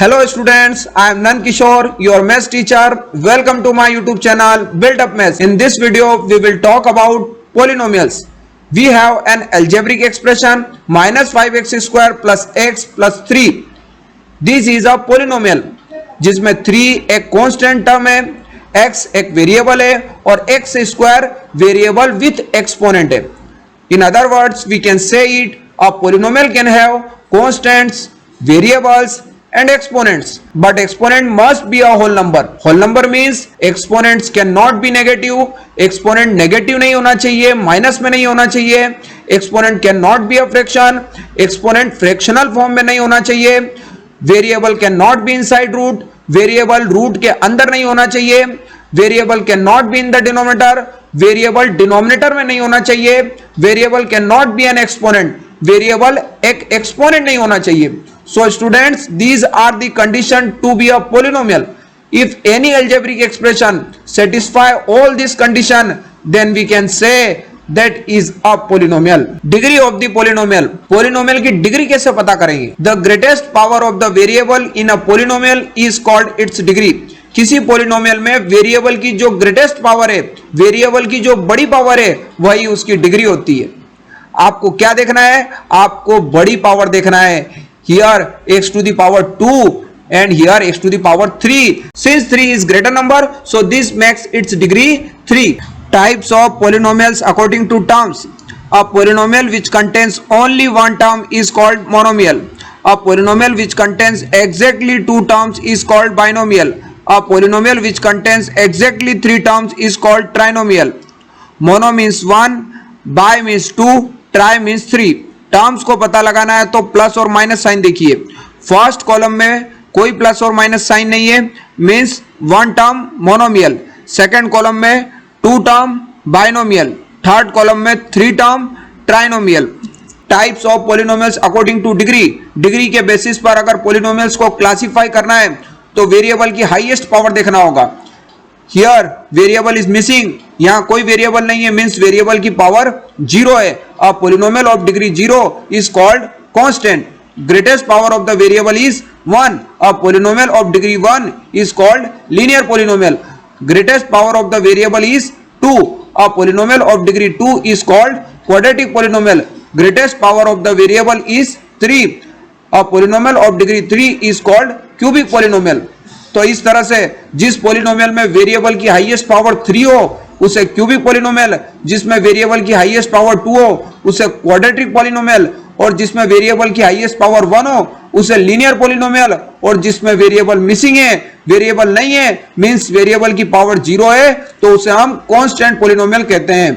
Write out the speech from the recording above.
Hello students, I am Nan Kishore, your maths teacher. Welcome to my YouTube channel Build Up Maths. In this video, we will talk about polynomials. We have an algebraic expression minus 5x square plus x plus 3. This is a polynomial जिसमें 3 एक constant term है, x एक variable है और x square variable with exponent है. In other words, we can say it a polynomial can have constants, variables and exponents, but exponent must be a whole number. Whole number means exponents cannot be negative. Exponent negative नहीं होना चाहिए, minus में नहीं होना चाहिए. Exponent cannot be a fraction. Exponent fractional form में नहीं होना चाहिए. Variable cannot be inside root. Variable root के अंदर नहीं होना चाहिए. Variable cannot be in the denominator. Variable denominator में नहीं होना चाहिए. Variable cannot be an exponent. Variable एक exponent नहीं होना चाहिए. So students, these are the condition to be a polynomial. If any algebraic expression satisfy all these condition, then we can say that is a polynomial. Degree of the polynomial. Polynomial की degree कैसे पता करेंगे? The greatest power of the variable in a polynomial is called its degree. किसी polynomial में variable की जो greatest power है, variable की जो बड़ी पावर है, वही उसकी डिग्री होती है. आपको क्या देखना है? आपको बड़ी पावर देखना है. Here x to the power 2 and here x to the power 3. Since 3 is greater number, so this makes its degree 3. Types of polynomials according to terms. A polynomial which contains only one term is called monomial. A polynomial which contains exactly two terms is called binomial. A polynomial which contains exactly three terms is called trinomial. Mono means one, bi means two, tri means three. Terms को पता लगाना है तो plus और minus sign देखिए. First column में कोई plus और माइनस साइन नहीं है, means one term monomial. Second column में two term binomial. Third column में three term trinomial. Types of polynomials according to degree. Degree के बेसिस पर अगर पॉलिनोमियल्स को क्लासिफाई करना है तो वेरिएबल की हाईएस्ट पावर देखना होगा. हियर वेरिएबल इज मिसिंग, यहाँ कोई वेरिएबल नहीं है, मींस वेरिएबल की पावर जीरो है. A polynomial of degree zero is called constant. Greatest power of the variable is 1. A polynomial of degree 1 is called linear polynomial. Greatest power of the variable is 2. A polynomial of degree 2 is called quadratic polynomial. Greatest power of the variable is 3. A polynomial of degree 3 is called cubic polynomial. तो इस तरह से जिस polynomial में variable की highest power 3 हो उसे cubic polynomial, जिसमें वेरिएबल की हाईएस्ट पावर 2 हो उसे क्वाड्रेटिक पॉलिनोमियल, और जिसमें वेरिएबल की हाईएस्ट पावर 1 हो उसे लीनियर पॉलिनोमियल, और जिसमें वेरिएबल मिसिंग है, वेरिएबल नहीं है, मींस वेरिएबल की पावर 0 है, तो उसे हम कांस्टेंट पॉलिनोमियल कहते हैं.